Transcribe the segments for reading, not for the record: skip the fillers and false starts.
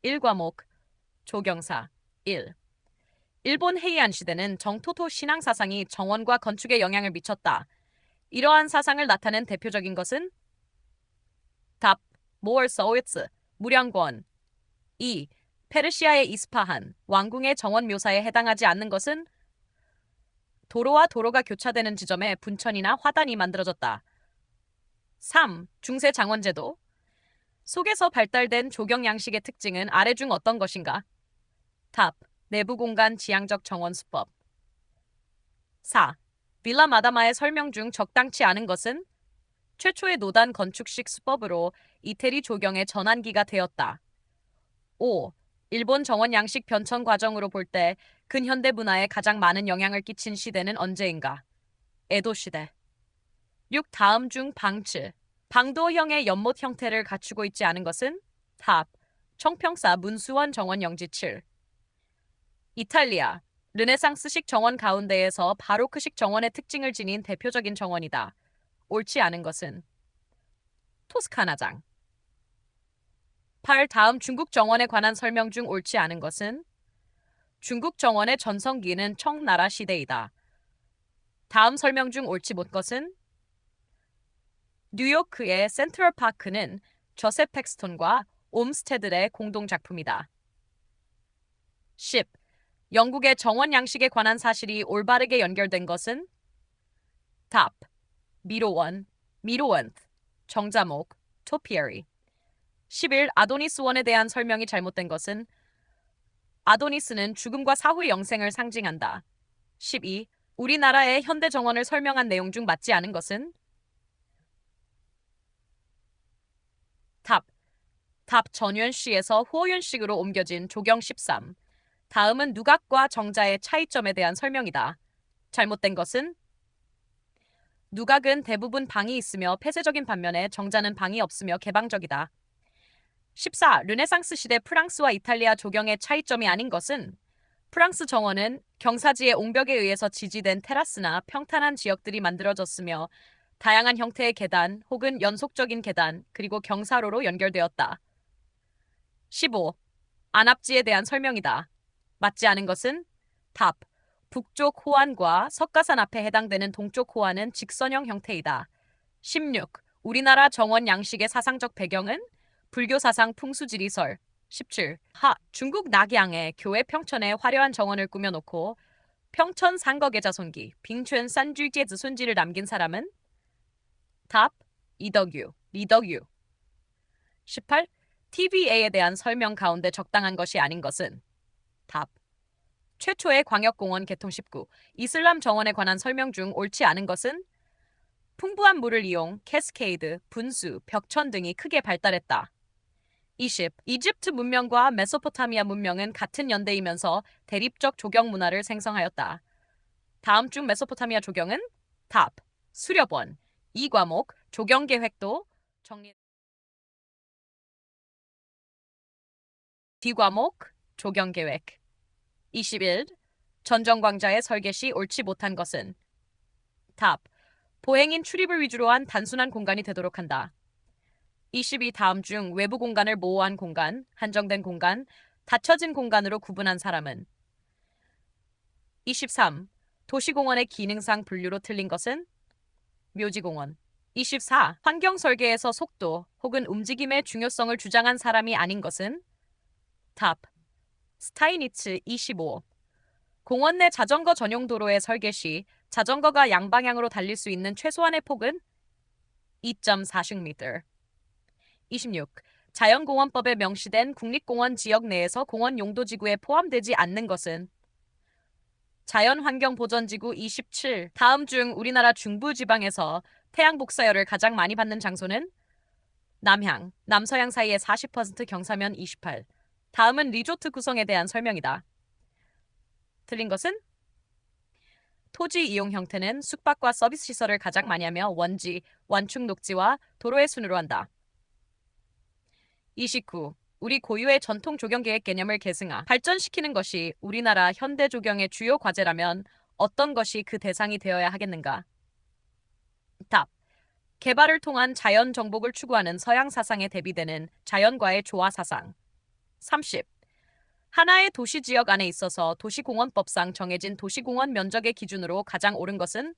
1과목 조경사 1. 일본 헤이안 시대는 정토토 신앙 사상이 정원과 건축에 영향을 미쳤다. 이러한 사상을 나타낸 대표적인 것은 답. 모월서위츠 무량권 2. 페르시아의 이스파한 왕궁의 정원 묘사에 해당하지 않는 것은 도로와 도로가 교차되는 지점에 분천이나 화단이 만들어졌다. 3. 중세 장원제도 속에서 발달된 조경 양식의 특징은 아래 중 어떤 것인가? 답. 내부 공간 지향적 정원 수법 4. 빌라 마다마의 설명 중 적당치 않은 것은 최초의 노단 건축식 수법으로 이태리 조경의 전환기가 되었다. 5. 일본 정원 양식 변천 과정으로 볼 때 근현대 문화에 가장 많은 영향을 끼친 시대는 언제인가? 에도 시대. 6. 다음 중 방츠. 방도형의 연못 형태를 갖추고 있지 않은 것은? 답. 청평사 문수원 정원 영지 7. 이탈리아. 르네상스식 정원 가운데에서 바로크식 정원의 특징을 지닌 대표적인 정원이다. 옳지 않은 것은? 토스카나장. 8. 다음 중국 정원에 관한 설명 중 옳지 않은 것은? 중국 정원의 전성기는 청나라 시대이다. 다음 설명 중 옳지 못 것은? 뉴요크의 센트럴 파크는 저셉 팩스톤과 옴스테드의 공동 작품이다. 10. 영국의 정원 양식에 관한 사실이 올바르게 연결된 것은? 답. 미로원, 미로원트, 정자목, 토피어리. 11. 아도니스원에 대한 설명이 잘못된 것은? 아도니스는 죽음과 사후의 영생을 상징한다. 12. 우리나라의 현대 정원을 설명한 내용 중 맞지 않은 것은? 답. 답 전현시에서 후어현식으로 옮겨진 조경 13. 다음은 누각과 정자의 차이점에 대한 설명이다. 잘못된 것은? 누각은 대부분 방이 있으며 폐쇄적인 반면에 정자는 방이 없으며 개방적이다. 14. 르네상스 시대 프랑스와 이탈리아 조경의 차이점이 아닌 것은? 프랑스 정원은 경사지의 옹벽에 의해서 지지된 테라스나 평탄한 지역들이 만들어졌으며 다양한 형태의 계단 혹은 연속적인 계단 그리고 경사로로 연결되었다. 15. 안압지에 대한 설명이다. 맞지 않은 것은? 답. 북쪽 호안과 석가산 앞에 해당되는 동쪽 호안은 직선형 형태이다. 16. 우리나라 정원 양식의 사상적 배경은? 불교 사상 풍수지리설. 17. 중국 낙양의 교회 평천에 화려한 정원을 꾸며놓고 평천 상거계 자손기 빙춘 산주제즈 손지를 남긴 사람은? 답. 이덕유, 리덕유. 18. TVA에 대한 설명 가운데 적당한 것이 아닌 것은? 답. 최초의 광역공원 개통 19. 이슬람 정원에 관한 설명 중 옳지 않은 것은? 풍부한 물을 이용 캐스케이드, 분수, 벽천 등이 크게 발달했다. 20. 이집트 문명과 메소포타미아 문명은 같은 연대이면서 대립적 조경 문화를 생성하였다. 다음 중 메소포타미아 조경은? 답. 수렵원. 2과목 조경 계획도 정리. D과목 조경 계획. 21. 전정광자의 설계 시 옳지 못한 것은? 답. 보행인 출입을 위주로 한 단순한 공간이 되도록 한다. 22. 다음 중 외부 공간을 모호한 공간, 한정된 공간, 닫혀진 공간으로 구분한 사람은? 23. 도시공원의 기능상 분류로 틀린 것은? 묘지공원. 24. 환경 설계에서 속도 혹은 움직임의 중요성을 주장한 사람이 아닌 것은? 답. 스타이니츠 25. 공원 내 자전거 전용 도로의 설계 시 자전거가 양방향으로 달릴 수 있는 최소한의 폭은? 2.4슌미터. 26. 자연공원법에 명시된 국립공원 지역 내에서 공원 용도지구에 포함되지 않는 것은? 자연환경보전지구 27. 다음 중 우리나라 중부지방에서 태양 복사열을 가장 많이 받는 장소는? 남향, 남서양 사이의 40% 경사면 28. 다음은 리조트 구성에 대한 설명이다. 틀린 것은? 토지 이용 형태는 숙박과 서비스 시설을 가장 많이 하며 원지, 완충 녹지와 도로의 순으로 한다. 29. 우리 고유의 전통 조경 계획 개념을 계승화, 발전시키는 것이 우리나라 현대 조경의 주요 과제라면 어떤 것이 그 대상이 되어야 하겠는가? 답. 개발을 통한 자연 정복을 추구하는 서양 사상에 대비되는 자연과의 조화 사상. 30. 하나의 도시 지역 안에 있어서 도시공원법상 정해진 도시공원 면적의 기준으로 가장 옳은 것은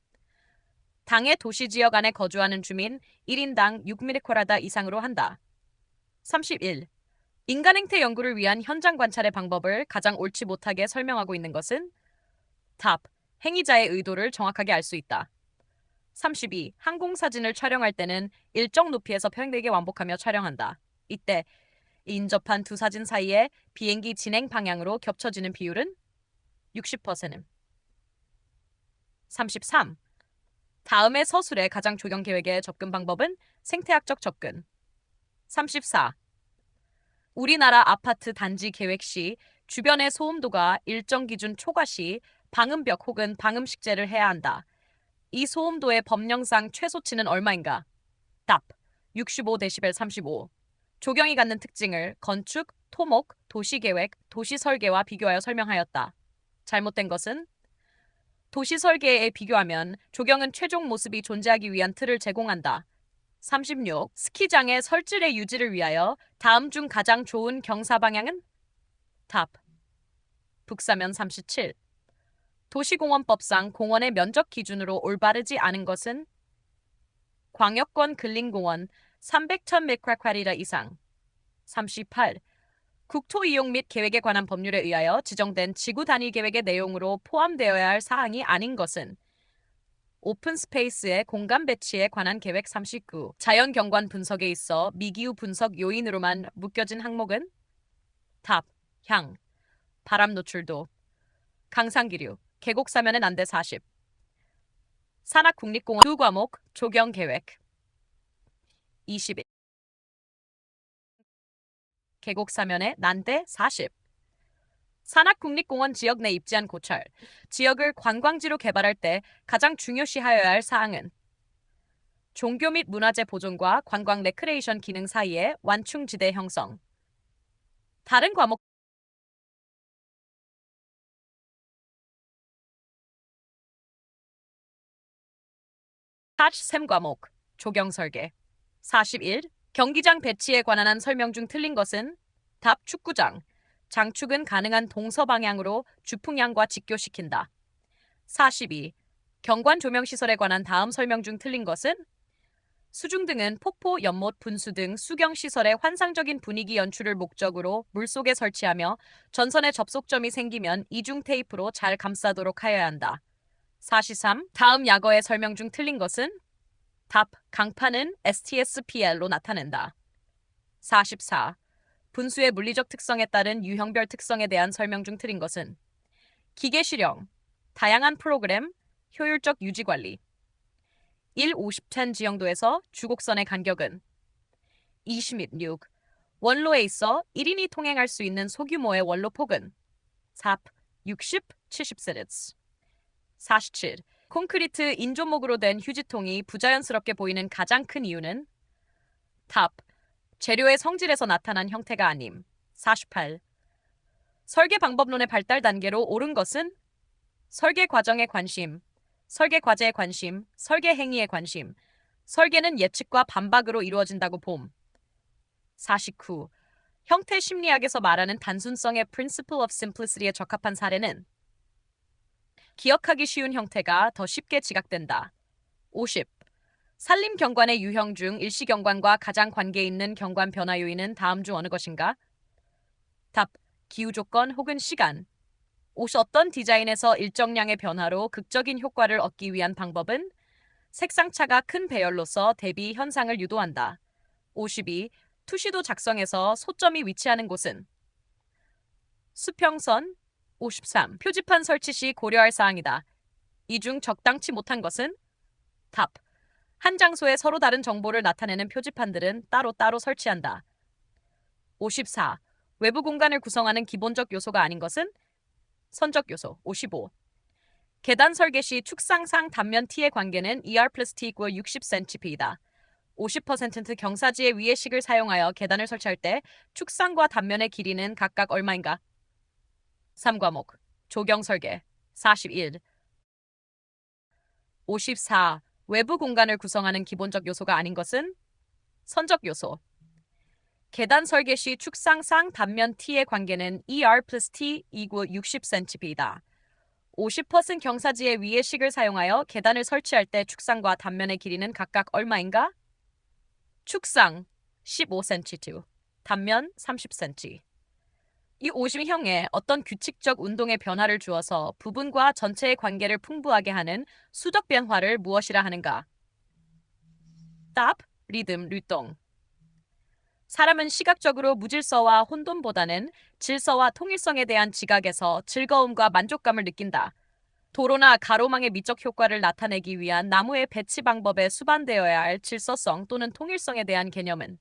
당의 도시 지역 안에 거주하는 주민 1인당 6m² 이상으로 한다. 31. 인간 행태 연구를 위한 현장 관찰의 방법을 가장 옳지 못하게 설명하고 있는 것은 답. 행위자의 의도를 정확하게 알 수 있다. 32. 항공사진을 촬영할 때는 일정 높이에서 평행되게 완복하며 촬영한다. 이때 인접한 두 사진 사이에 비행기 진행 방향으로 겹쳐지는 비율은 60%. 33. 다음의 서술의 가장 조경 계획의 접근 방법은 생태학적 접근. 34. 우리나라 아파트 단지 계획 시 주변의 소음도가 일정 기준 초과 시 방음벽 혹은 방음식재를 해야 한다. 이 소음도의 법령상 최소치는 얼마인가? 답. 65dB 35. 조경이 갖는 특징을 건축, 토목, 도시계획, 도시설계와 비교하여 설명하였다. 잘못된 것은 도시설계에 비교하면 조경은 최종 모습이 존재하기 위한 틀을 제공한다. 36. 스키장의 설질의 유지를 위하여 다음 중 가장 좋은 경사 방향은? 답. 북사면 37. 도시공원법상 공원의 면적 기준으로 올바르지 않은 것은? 광역권 근린공원 300,000m² 이상. 38. 국토 이용 및 계획에 관한 법률에 의하여 지정된 지구 단위 계획의 내용으로 포함되어야 할 사항이 아닌 것은? 오픈 스페이스의 공간 배치에 관한 계획 39. 자연 경관 분석에 있어 미기후 분석 요인으로만 묶여진 항목은? 답. 향, 바람 노출도, 강상기류, 계곡 사면의 난대 40. 산악국립공원 두 과목 조경 계획. 21. 계곡 사면의 난대 40. 산악국립공원 지역 내 입지한 고철, 지역을 관광지로 개발할 때 가장 중요시하여야 할 사항은? 종교 및 문화재 보존과 관광 레크레이션 기능 사이의 완충지대 형성. 다른 과목 샘 과목 조경 설계. 41. 경기장 배치에 관한 한 설명 중 틀린 것은? 답. 축구장. 장축은 가능한 동서 방향으로 주풍향과 직교시킨다. 42. 경관 조명 시설에 관한 다음 설명 중 틀린 것은? 수중등은 폭포, 연못, 분수 등 수경 시설의 환상적인 분위기 연출을 목적으로 물속에 설치하며 전선에 접속점이 생기면 이중 테이프로 잘 감싸도록 하여야 한다. 43. 다음 약어의 설명 중 틀린 것은? 답. 강판은 STSPL로 나타낸다. 44. 분수의 물리적 특성에 따른 유형별 특성에 대한 설명 중 틀린 것은? 기계 실형, 다양한 프로그램, 효율적 유지 관리. 1-50천 지형도에서 주곡선의 간격은? 20-6. 원로에 있어 1인이 통행할 수 있는 소규모의 원로 폭은? 4. 60, 70세르츠. 47. 콘크리트 인조목으로 된 휴지통이 부자연스럽게 보이는 가장 큰 이유는? 답. 재료의 성질에서 나타난 형태가 아님. 48. 설계 방법론의 발달 단계로 옳은 것은? 설계 과정에 관심, 설계 과제에 관심, 설계 행위에 관심. 설계는 예측과 반박으로 이루어진다고 봄. 49. 형태 심리학에서 말하는 단순성의 Principle of Simplicity에 적합한 사례는? 기억하기 쉬운 형태가 더 쉽게 지각된다. 50. 산림 경관의 유형 중 일시 경관과 가장 관계 있는 경관 변화 요인은 다음 중 어느 것인가? 답. 기후 조건 혹은 시간. 어떤 디자인에서 일정량의 변화로 극적인 효과를 얻기 위한 방법은 색상차가 큰 배열로서 대비 현상을 유도한다. 52. 투시도 작성에서 소점이 위치하는 곳은? 수평선. 53. 표지판 설치 시 고려할 사항이다. 이 중 적당치 못한 것은? 답. 한 장소에 서로 다른 정보를 나타내는 표지판들은 따로따로 설치한다. 54. 외부 공간을 구성하는 기본적 요소가 아닌 것은? 선적 요소. 55. 계단 설계 시 축상상 단면 T의 관계는 ER 플러스 T 이퀄 60cm이다. 50% 경사지의 위의식을 사용하여 계단을 설치할 때 축상과 단면의 길이는 각각 얼마인가? 3과목 조경 설계. 41. 54. 외부 공간을 구성하는 기본적 요소가 아닌 것은? 선적 요소. 계단 설계 시 축상상 단면 T의 관계는 ER 플러스 T 이구 60cm이다. 50% 경사지의 위에 식을 사용하여 계단을 설치할 때 축상과 단면의 길이는 각각 얼마인가? 축상 15cm, 단면 30cm. 이 오심형에 어떤 규칙적 운동의 변화를 주어서 부분과 전체의 관계를 풍부하게 하는 수적 변화를 무엇이라 하는가? 답, 리듬,律动. 사람은 시각적으로 무질서와 혼돈보다는 질서와 통일성에 대한 지각에서 즐거움과 만족감을 느낀다. 도로나 가로망의 미적 효과를 나타내기 위한 나무의 배치 방법에 수반되어야 할 질서성 또는 통일성에 대한 개념은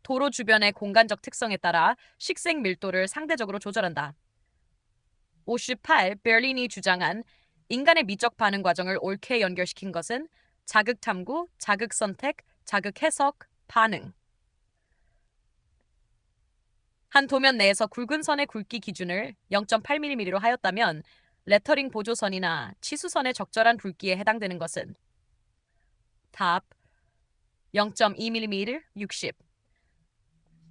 도로 주변의 공간적 특성에 따라 식생 밀도를 상대적으로 조절한다. 58. 베를린이 주장한 인간의 미적 반응 과정을 옳게 연결시킨 것은 자극 탐구, 자극 선택, 자극 해석, 반응. 한 도면 내에서 굵은 선의 굵기 기준을 0.8mm로 하였다면 레터링 보조선이나 치수선의 적절한 굵기에 해당되는 것은 답 0.2mm 60.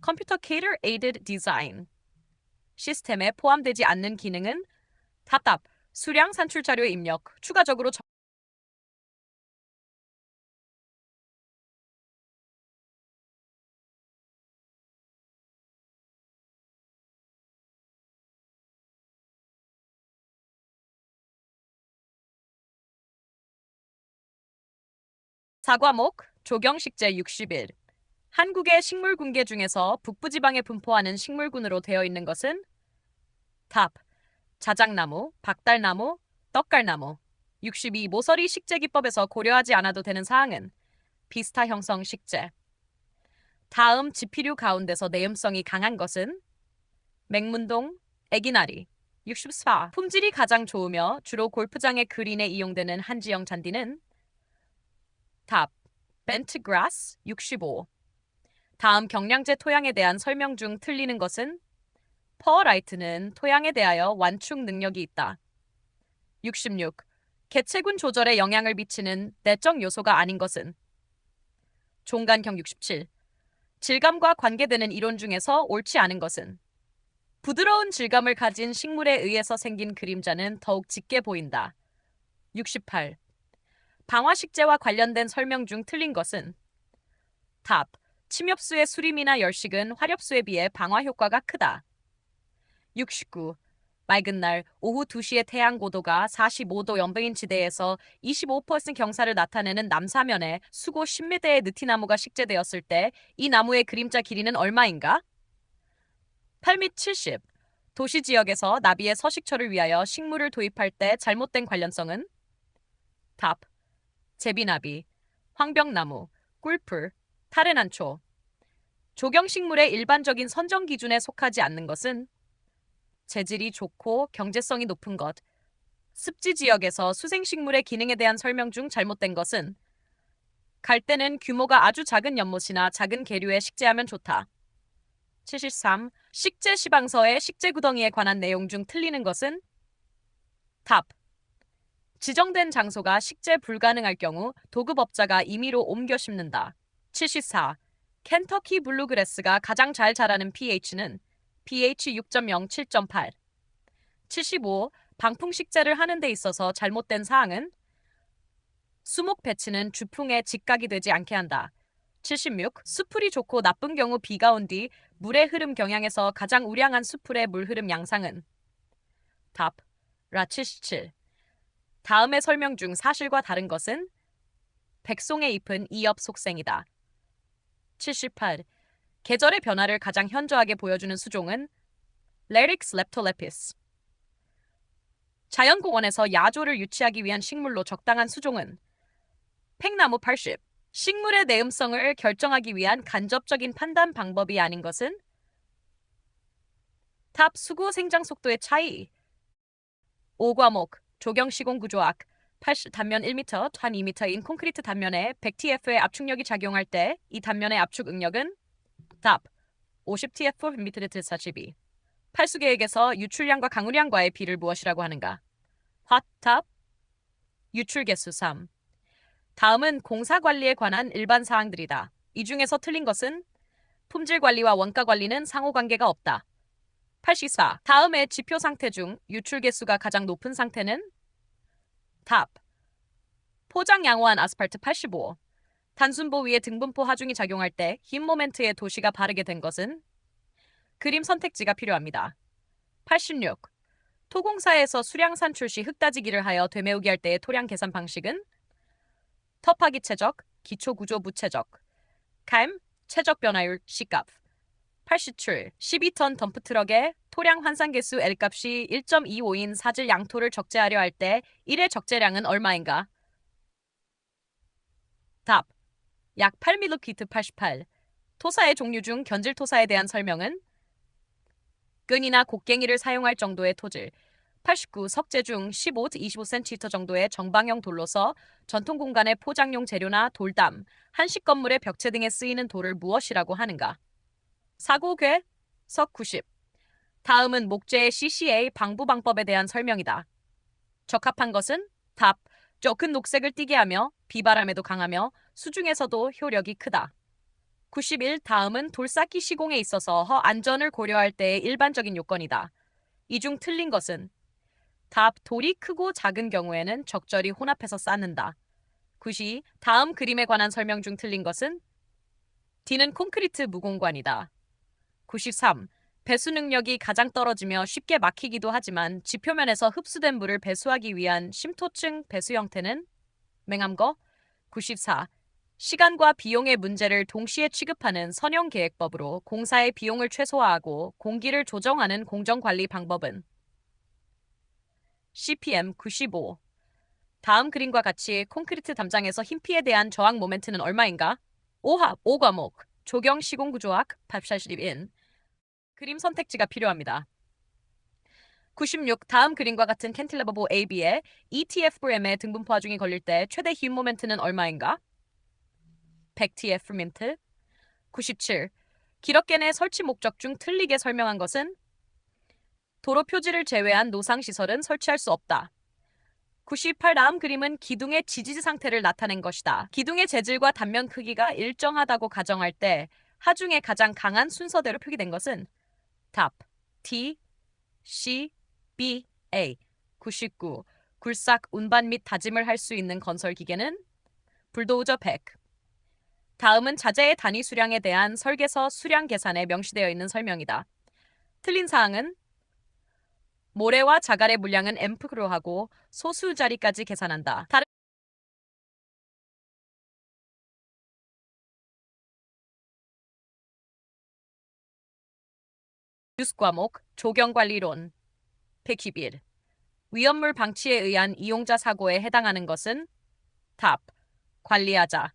컴퓨터 Cater Aided Design 시스템에 포함되지 않는 기능은 답답 수량 산출 자료 입력 추가적으로 사과목 조경식재 61. 한국의 식물군계 중에서 북부지방에 분포하는 식물군으로 되어 있는 것은 답 자작나무, 박달나무, 떡갈나무. 62. 모서리 식재기법에서 고려하지 않아도 되는 사항은 비스타 형성 식재. 다음 지피류 가운데서 내음성이 강한 것은 맹문동, 애기나리. 64. 품질이 가장 좋으며 주로 골프장의 그린에 이용되는 한지형 잔디는 답 벤트그라스. 65. 다음 경량제 토양에 대한 설명 중 틀리는 것은 퍼라이트는 토양에 대하여 완충 능력이 있다. 66. 개체군 조절에 영향을 미치는 내적 요소가 아닌 것은 종간경. 67. 질감과 관계되는 이론 중에서 옳지 않은 것은 부드러운 질감을 가진 식물에 의해서 생긴 그림자는 더욱 짙게 보인다. 68. 방화식재와 관련된 설명 중 틀린 것은 답. 침엽수의 수림이나 열식은 화렵수에 비해 방화 효과가 크다. 69. 맑은 날 오후 2시의 태양 고도가 45도 연배인 지대에서 25% 경사를 나타내는 남사면에 수고 10m의 느티나무가 식재되었을 때 이 나무의 그림자 길이는 얼마인가? 8및 70. 도시 지역에서 나비의 서식처를 위하여 식물을 도입할 때 잘못된 관련성은? 답. 제비나비, 황벽나무, 꿀풀, 타르난초. 조경식물의 일반적인 선정 기준에 속하지 않는 것은 재질이 좋고 경제성이 높은 것. 습지 지역에서 수생식물의 기능에 대한 설명 중 잘못된 것은 갈대는 규모가 아주 작은 연못이나 작은 계류에 식재하면 좋다. 73. 식재 시방서의 식재 구덩이에 관한 내용 중 틀리는 것은 답. 지정된 장소가 식재 불가능할 경우 도급업자가 임의로 옮겨 심는다. 74. 켄터키 블루그래스가 가장 잘 자라는 pH는 pH 6.0, 7.8. 75. 방풍 식재를 하는 데 있어서 잘못된 사항은 수목 배치는 주풍에 직각이 되지 않게 한다. 76. 수풀이 좋고 나쁜 경우 비가 온 뒤 물의 흐름 경향에서 가장 우량한 수풀의 물 흐름 양상은 답. 라 77. 다음의 설명 중 사실과 다른 것은 백송의 잎은 이엽 속생이다. 78. 계절의 변화를 가장 현저하게 보여주는 수종은 레릭스 렙톨레피스. 자연공원에서 야조를 유치하기 위한 식물로 적당한 수종은 팽나무 80. 식물의 내음성을 결정하기 위한 간접적인 판단 방법이 아닌 것은 답. 수고 생장 속도의 차이. 5과목 조경시공구조학 80 단면 1m, 한 2m인 콘크리트 단면에 100tf의 압축력이 작용할 때 이 단면의 압축 응력은 답. 50tf/m²/42. 팔수계획에서 유출량과 강우량과의 비를 무엇이라고 하는가? 답. 유출개수 3. 다음은 공사관리에 관한 일반 사항들이다. 이 중에서 틀린 것은 품질 관리와 원가 관리는 상호관계가 없다. 84. 다음의 지표 상태 중 유출 개수가 가장 높은 상태는? 답. 포장 양호한 아스팔트 85. 단순보 위에 등분포 하중이 작용할 때 힘 모멘트의 도시가 바르게 된 것은? 그림 선택지가 필요합니다. 86. 토공사에서 수량 산출 시 흙따지기를 하여 되메우기 할 때의 토량 계산 방식은? 터파기 최적, 기초 구조 무최적. 감, 최적 변화율 C값. 87. 12톤 덤프트럭의 토량 환산 개수 L값이 1.25인 사질 양토를 적재하려 할 때 1의 적재량은 얼마인가? 답. 약 8mm 88. 토사의 종류 중 견질 토사에 대한 설명은? 끈이나 곡괭이를 사용할 정도의 토질. 89. 석재 중 15-25cm 정도의 정방형 돌로서 전통 공간의 포장용 재료나 돌담, 한식 건물의 벽체 등에 쓰이는 돌을 무엇이라고 하는가? 사고괴, 석 90. 다음은 목재의 CCA 방부 방법에 대한 설명이다. 적합한 것은? 답. 좁은 녹색을 띠게 하며 비바람에도 강하며 수중에서도 효력이 크다. 91. 다음은 돌쌓기 시공에 있어서 안전을 고려할 때의 일반적인 요건이다. 이 중 틀린 것은? 답. 돌이 크고 작은 경우에는 적절히 혼합해서 쌓는다. 92. 다음 그림에 관한 설명 중 틀린 것은? D는 콘크리트 무공관이다. 93. 배수 능력이 가장 떨어지며 쉽게 막히기도 하지만 지표면에서 흡수된 물을 배수하기 위한 심토층 배수 형태는? 맹암거. 94. 시간과 비용의 문제를 동시에 취급하는 선형계획법으로 공사의 비용을 최소화하고 공기를 조정하는 공정관리 방법은? CPM 95. 다음 그림과 같이 콘크리트 담장에서 힘피에 대한 저항 모멘트는 얼마인가? 5합 5과목 조경 시공구조학 841. 그림 선택지가 필요합니다. 96. 다음 그림과 같은 캔틸레버보 AB에 ETF-M의 등분포 하중이 걸릴 때 최대 힘 모멘트는 얼마인가? 100TF-민트. 97. 기럽게 내 설치 목적 중 틀리게 설명한 것은? 도로 표지를 제외한 노상시설은 설치할 수 없다. 98. 다음 그림은 기둥의 지지 상태를 나타낸 것이다. 기둥의 재질과 단면 크기가 일정하다고 가정할 때 하중의 가장 강한 순서대로 표기된 것은? 답. T, C, B, A. 99. 굴삭, 운반 및 다짐을 할 수 있는 건설 기계는? 불도우저 100. 다음은 자재의 단위 수량에 대한 설계서 수량 계산에 명시되어 있는 설명이다. 틀린 사항은? 모래와 자갈의 물량은 앰프로 하고 소수 자리까지 계산한다. 다른 뉴스 과목 조경관리론 111. 위험물 방치에 의한 이용자 사고에 해당하는 것은? 답. 관리하자.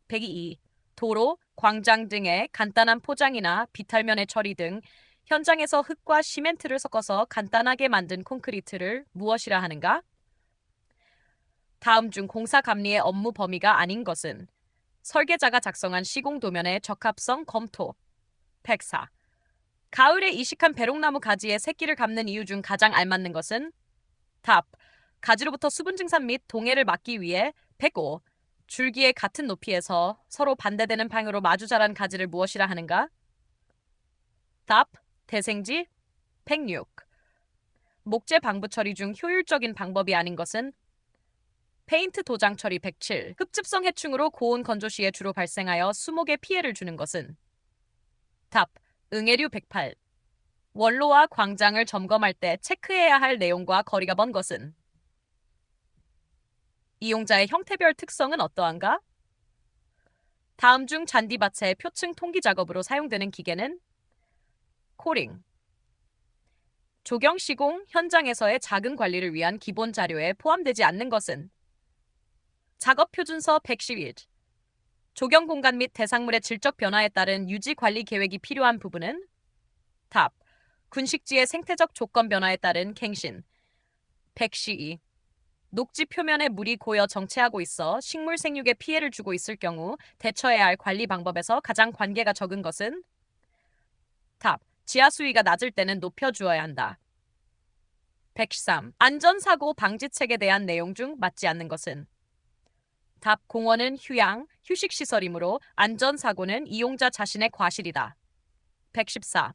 102. 도로, 광장 등의 간단한 포장이나 비탈면의 처리 등 현장에서 흙과 시멘트를 섞어서 간단하게 만든 콘크리트를 무엇이라 하는가? 다음 중 공사 감리의 업무 범위가 아닌 것은? 설계자가 작성한 시공도면의 적합성 검토. 104. 가을에 이식한 배롱나무 가지에 새끼를 감는 이유 중 가장 알맞는 것은? 답. 가지로부터 수분 증산 및 동해를 막기 위해 105. 줄기의 같은 높이에서 서로 반대되는 방향으로 마주 자란 가지를 무엇이라 하는가? 답. 대생지 106. 목재 방부 처리 중 효율적인 방법이 아닌 것은? 페인트 도장 처리 107. 흡집성 해충으로 고온 건조 시에 주로 발생하여 수목에 피해를 주는 것은? 답. 응애류 108. 원로와 광장을 점검할 때 체크해야 할 내용과 거리가 먼 것은? 이용자의 형태별 특성은 어떠한가? 다음 중 잔디밭의 표층 통기 작업으로 사용되는 기계는? 코링. 조경 시공 현장에서의 작은 관리를 위한 기본 자료에 포함되지 않는 것은? 작업 표준서 111. 조경 공간 및 대상물의 질적 변화에 따른 유지 관리 계획이 필요한 부분은? 답. 군식지의 생태적 조건 변화에 따른 갱신. 112. 녹지 표면에 물이 고여 정체하고 있어 식물 생육에 피해를 주고 있을 경우 대처해야 할 관리 방법에서 가장 관계가 적은 것은? 답. 지하 수위가 낮을 때는 높여주어야 한다. 113. 안전사고 방지책에 대한 내용 중 맞지 않는 것은? 답 공원은 휴양, 휴식시설이므로 안전사고는 이용자 자신의 과실이다. 114.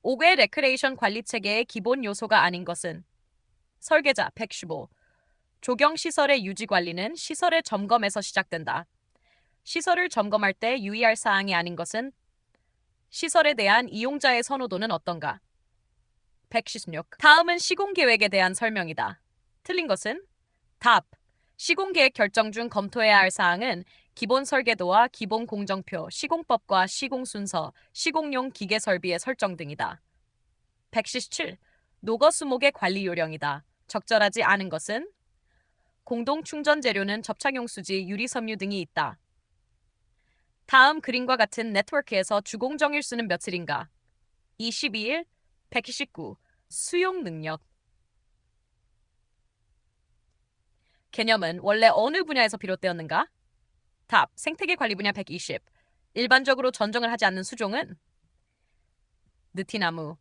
5개 레크레이션 관리체계의 기본 요소가 아닌 것은 설계자 115. 조경시설의 유지관리는 시설의 점검에서 시작된다. 시설을 점검할 때 유의할 사항이 아닌 것은 시설에 대한 이용자의 선호도는 어떤가? 116. 다음은 시공계획에 대한 설명이다. 틀린 것은 답. 시공계획 결정 중 검토해야 할 사항은 기본 설계도와 기본 공정표, 시공법과 시공순서, 시공용 기계 설비의 설정 등이다. 117. 노거 수목의 관리 요령이다. 적절하지 않은 것은 공동 충전 재료는 접착용 수지, 유리 섬유 등이 있다. 다음 그림과 같은 네트워크에서 주공정일수는 며칠인가? 22일, 129. 수용 능력. 개념은 원래 어느 분야에서 비롯되었는가? 답. 생태계 관리 분야 120. 일반적으로 전정을 하지 않는 수종은 느티나무.